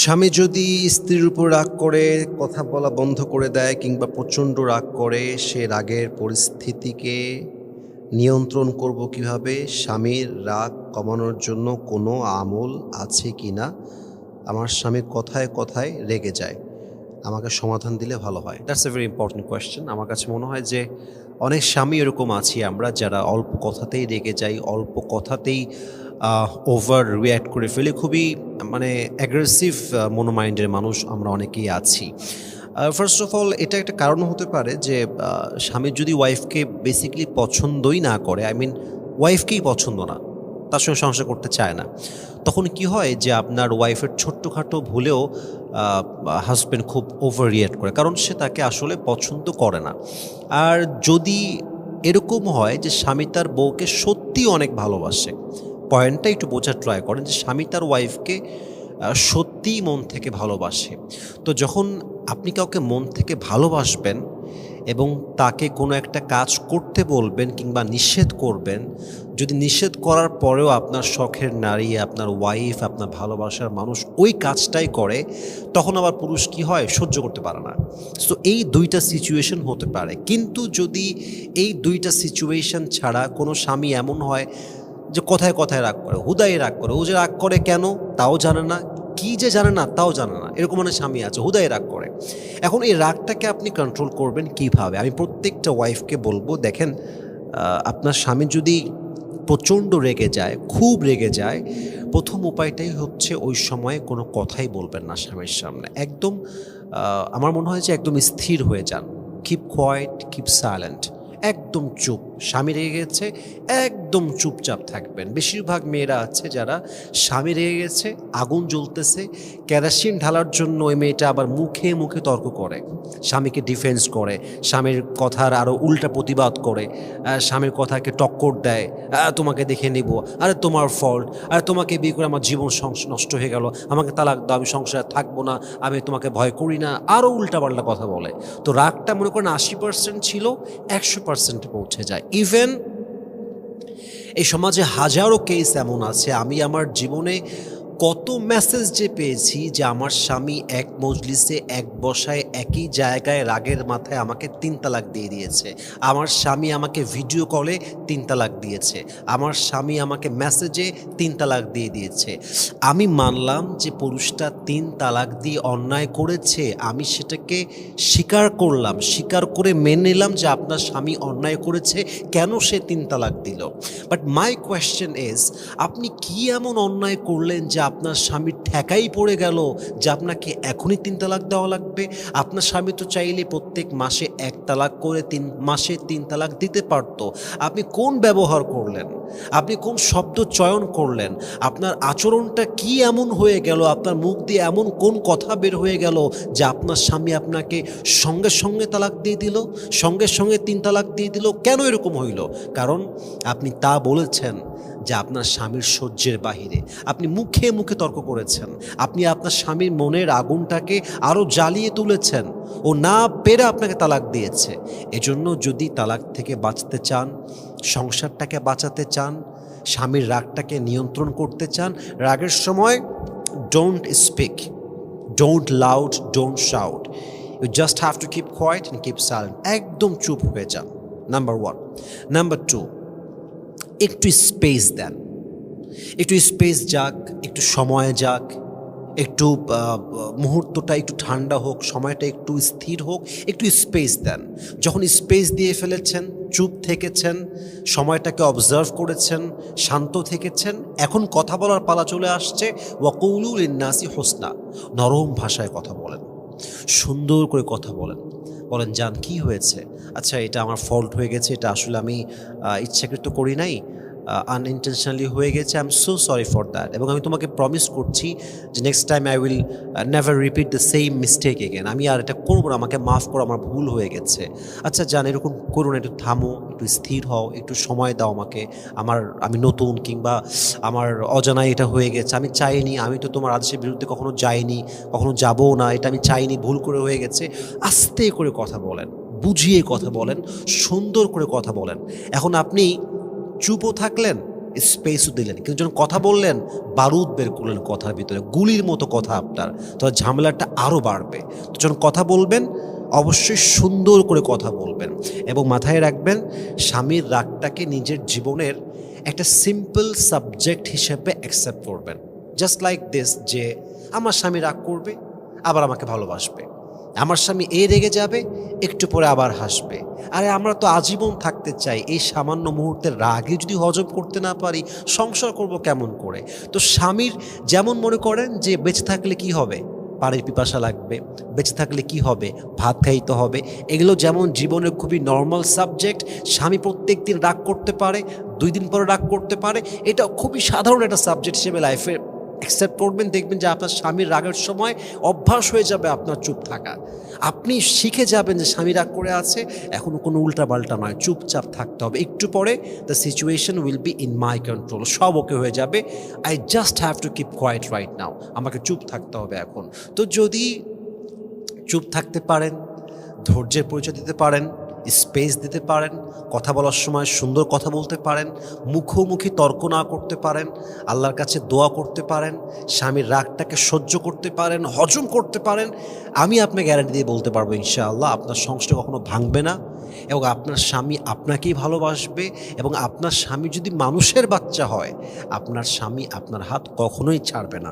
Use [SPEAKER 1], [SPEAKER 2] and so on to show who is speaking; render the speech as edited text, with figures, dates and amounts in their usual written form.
[SPEAKER 1] স্বামী যদি স্ত্রীর উপর রাগ করে কথা বলা বন্ধ করে দেয় কিংবা প্রচণ্ড রাগ করে, সে রাগের পরিস্থিতিকে নিয়ন্ত্রণ করব কিভাবে? স্বামীর রাগ কমানোর জন্য কোনো আমল আছে কি না? আমার স্বামী কথায় কথায় রেগে যায়, আমাকে সমাধান দিলে ভালো হয়। That's a very important question. আমার কাছে মনে হয় যে অনেক স্বামী এরকম আছি আমরা, যারা অল্প কথাতেই রেগে যাই, অল্প কথাতেই ওভার রিয়্যাক্ট করে ফেলি। খুবই অ্যাগ্রেসিভ মনোমাইন্ডের মানুষ আমরা অনেকেই আছি। ফার্স্ট অফ অল, এটা একটা কারণ হতে পারে যে স্বামী যদি ওয়াইফকে বেসিক্যালি পছন্দই না করে, ওয়াইফকেই পছন্দ না, তার সঙ্গে সংসার করতে চায় না, তখন কি হয় যে আপনার ওয়াইফের ছোট্টখাটো ভুলেও হাজব্যান্ড খুব ওভার রিয়্যাক্ট করে, কারণ সে তাকে আসলে পছন্দ করে না। আর যদি এরকম হয় যে স্বামী তার বউকে সত্যি অনেক ভালোবাসে, পয়েন্টটা একটু বোঝার ট্রাই করেন যে স্বামী তার ওয়াইফকে সত্যিই মন থেকে ভালোবাসে, তো যখন আপনি কাউকে মন থেকে ভালোবাসবেন এবং তাকে কোনো একটা কাজ করতে বলবেন কিংবা নিষেধ করবেন, যদি নিষেধ করার পরেও আপনার শখের নারী, আপনার ওয়াইফ, আপনার ভালোবাসার মানুষ ওই কাজটাই করে, তখন আবার পুরুষ কি হয়? সহ্য করতে পারে না। সো এই দুইটা সিচুয়েশন হতে পারে। কিন্তু যদি এই দুইটা সিচুয়েশন ছাড়া কোনো স্বামী এমন হয় যে কথায় কথায় রাগ করে, হুদাই রাগ করে, ও যে রাগ করে কেন তাও জানে না, কি যে জানে না তাও জানে না, এরকম স্বামী আছে হুদাই রাগ করে। এখন এই রাগটাকে আপনি কন্ট্রোল করবেন কিভাবে? আমি প্রত্যেকটা ওয়াইফকে বলবো, দেখেন, আপনার স্বামী যদি প্রচণ্ড রেগে যায়, খুব রেগে যায়, প্রথম উপায়টাই হচ্ছে ওই সময়ে কোনো কথাই বলবেন না স্বামীর সামনে। একদম আমার মনে হয় যে একদম স্থির হয়ে যান, কিপ কোয়াইট, কিপ সাইলেন্ট, একদম চুপ। স্বামী রেগে গেছে, একদম চুপচাপ থাকবেন। বেশিরভাগ মেয়েরা আছে যারা স্বামী রেগে গেছে, আগুন জ্বলতেছে, কেরোসিন ঢালার জন্য ওই মেয়েটা আবার মুখে মুখে তর্ক করে, স্বামীকে ডিফেন্স করে, স্বামীর কথার আরও উল্টা প্রতিবাদ করে, স্বামীর কথাকে টক্কর দেয়, তোমাকে দেখে নিব, আরে তোমার ফল্ট, আরে তোমাকে বিয়ে করে আমার জীবন নষ্ট হয়ে গেল, আমাকে তালাক দাও, আমি সংসারে থাকবো না, আমি তোমাকে ভয় করি না, আরও উল্টাপাল্টা কথা বলে। তো রাগটা মনে করেন 80% ছিল, 100% পৌঁছে যায়। ইভেন এই সমাজে হাজারো কেস এমন আছে, আমি আমার জীবনে কত মেসেজ যে পেয়েছি যে আমার স্বামী এক মজলিসে, এক বসায়, একই জায়গায় রাগের মাথায় আমাকে 3 তালাক দিয়ে দিয়েছে, আমার স্বামী আমাকে ভিডিও কলে 3 তালাক দিয়েছে, আমার স্বামী আমাকে মেসেজে 3 তালাক দিয়ে দিয়েছে। আমি মানলাম যে পুরুষটা 3 তালাক দিয়ে অন্যায় করেছে, আমি সেটাকে স্বীকার করলাম, স্বীকার করে মেনে নিলাম যে আপনার স্বামী অন্যায় করেছে, কেন সে 3 তালাক দিল। বাট মাই কোয়েশ্চেন ইজ, আপনি কি এমন অন্যায় করলেন যে আপনার স্বামীর ঠেকাই পড়ে গেল যে আপনাকে এখনই 3 তালাক দেওয়া লাগবে? আপনার স্বামী তো চাইলে প্রত্যেক মাসে 1 তালাক করে 3 মাসে 3 তালাক দিতে পারতো। আপনি কোন ব্যবহার করলেন? আপনি কোন শব্দ চয়ন করলেন? আপনার আচরণটা কি এমন হয়ে গেল? আপনার মুখ দিয়ে এমন কোন কথা বের হয়ে গেল যে আপনার স্বামী আপনাকে সঙ্গে সঙ্গে তালাক দিয়ে দিল, সঙ্গে সঙ্গে 3 তালাক দিয়ে দিল? কেন এরকম হইল? কারণ আপনি তা বলেছেন যে আপনার স্বামীর সহ্যের বাহিরে, আপনি মুখে মুখে তর্ক করেছেন, আপনি আপনার স্বামীর মনের আগুনটাকে আরও জ্বালিয়ে তুলেছেন, ও না পেরে আপনাকে তালাক দিয়েছে। এজন্য যদি তালাক থেকে বাঁচতে চান, সংসারটাকে বাঁচাতে চান, স্বামীর রাগটাকে নিয়ন্ত্রণ করতে চান, রাগের সময় don't speak, don't loud, don't shout, you just have to keep quiet and keep silent. একদম চুপ হয়ে যান, নাম্বার 1। নাম্বার 2, একটু স্পেস দেন, একটু স্পেস যাক, একটু সময় যাক, একটু মুহূর্তটা একটু ঠান্ডা হোক, সময়টা একটু স্থির হোক, একটু স্পেস দেন। যখন স্পেস দিয়ে ফেলেছেন, চুপ থেকেছেন, সময়টাকে অবজার্ভ করেছেন, শান্ত থেকেছেন, এখন কথা বলার পালা চলে আসছে। ওয়াকুলু লিন্নাসি হোসনা, নরম ভাষায় কথা বলেন, সুন্দর করে কথা বলেন, বলেন জান কি হয়েছে, আচ্ছা এটা আমার ফল্ট হয়ে গেছে, এটা আসলে আমি ইচ্ছাকৃত করি নাই, আনইনটেনশনালি হয়ে গেছে, I am so sorry for that, এবং আমি তোমাকে প্রমিস করছি যে next time I will never repeat the same mistake again, আমি আর এটা করবো না, আমাকে মাফ করো, আমার ভুল হয়ে গেছে। আচ্ছা জান এরকম করুন, একটু থামো, একটু স্থির হও, একটু সময় দাও আমাকে, আমি নতুন, কিংবা আমার অজানায় এটা হয়ে গেছে, আমি চাইনি, আমি তো তোমার আদেশের বিরুদ্ধে কখনো যাইনি, কখনো যাবও না, এটা আমি চাইনি, ভুল করে হয়ে গেছে। আস্তে করে কথা বলেন, বুঝিয়ে কথা বলেন, সুন্দর করে কথা বলেন। এখন আপনি চুপও থাকলেন, স্পেসও দিলেন, কিন্তু যখন কথা বললেন বারুদ বের করলেন কথার ভিতরে, গুলির মতো কথা আপনার, তো ঝামেলাটা আরও বাড়বে। তো যখন কথা বলবেন অবশ্যই সুন্দর করে কথা বলবেন এবং মাথায় রাখবেন স্বামীর রাগটাকে নিজের জীবনের একটা সিম্পল সাবজেক্ট হিসেবে অ্যাকসেপ্ট করবেন। জাস্ট লাইক দিস, যে আমার স্বামী রাগ করবে আবার আমাকে ভালোবাসবে, আমার স্বামী রেগে যাবে একটু পরে আবার হাসবে। আরে আমরা তো আজীবন থাকতে চাই, এই সামান্য মুহূর্তের রাগে যদি হজম করতে না পারি সংসার করব কেমন করে? তো স্বামীর যেমন মনে করেন যে বেঁচে থাকলে কি হবে, পানির পিপাসা লাগবে, বেঁচে থাকলে কি হবে, ভাত খাইতে হবে, এগুলো যেমন জীবনের খুবই নর্মাল সাবজেক্ট। স্বামী প্রত্যেক দিন রাগ করতে পারে, 2 দিন পরে রাগ করতে পারে, এটা খুবই সাধারণ একটা সাবজেক্ট হিসেবে লাইফে অ্যাকসেপ্ট করবেন। দেখবেন যে আপনার স্বামীর রাগের সময় অভ্যাস হয়ে যাবে আপনার চুপ থাকা। আপনি শিখে যাবেন যে স্বামী রাগ করে আছে, এখন কোনো উল্টাপাল্টা নয়, চুপচাপ থাকতে হবে। একটু পরে the situation will be in my control, সব ওকে হয়ে যাবে। I just have to keep quite right now, আমাকে চুপ থাকতে হবে এখন। তো যদি চুপ থাকতে পারেন, ধৈর্যের পরিচয় দিতে পারেন, স্পেস দিতে পারেন, কথা বলার সময় সুন্দর কথা বলতে পারেন, মুখোমুখি তর্ক না করতে পারেন, আল্লাহর কাছে দোয়া করতে পারেন, স্বামীর রাগটাকে সহ্য করতে পারেন, হজম করতে পারেন, আমি আপনাকে গ্যারান্টি দিয়ে বলতে পারবো ইনশাআল্লাহ আপনার সংসার কখনো ভাঙবে না এবং আপনার স্বামী আপনাকেই ভালোবাসবে। এবং আপনার স্বামী যদি মানুষের বাচ্চা হয়, আপনার স্বামী আপনার হাত কখনোই ছাড়বে না।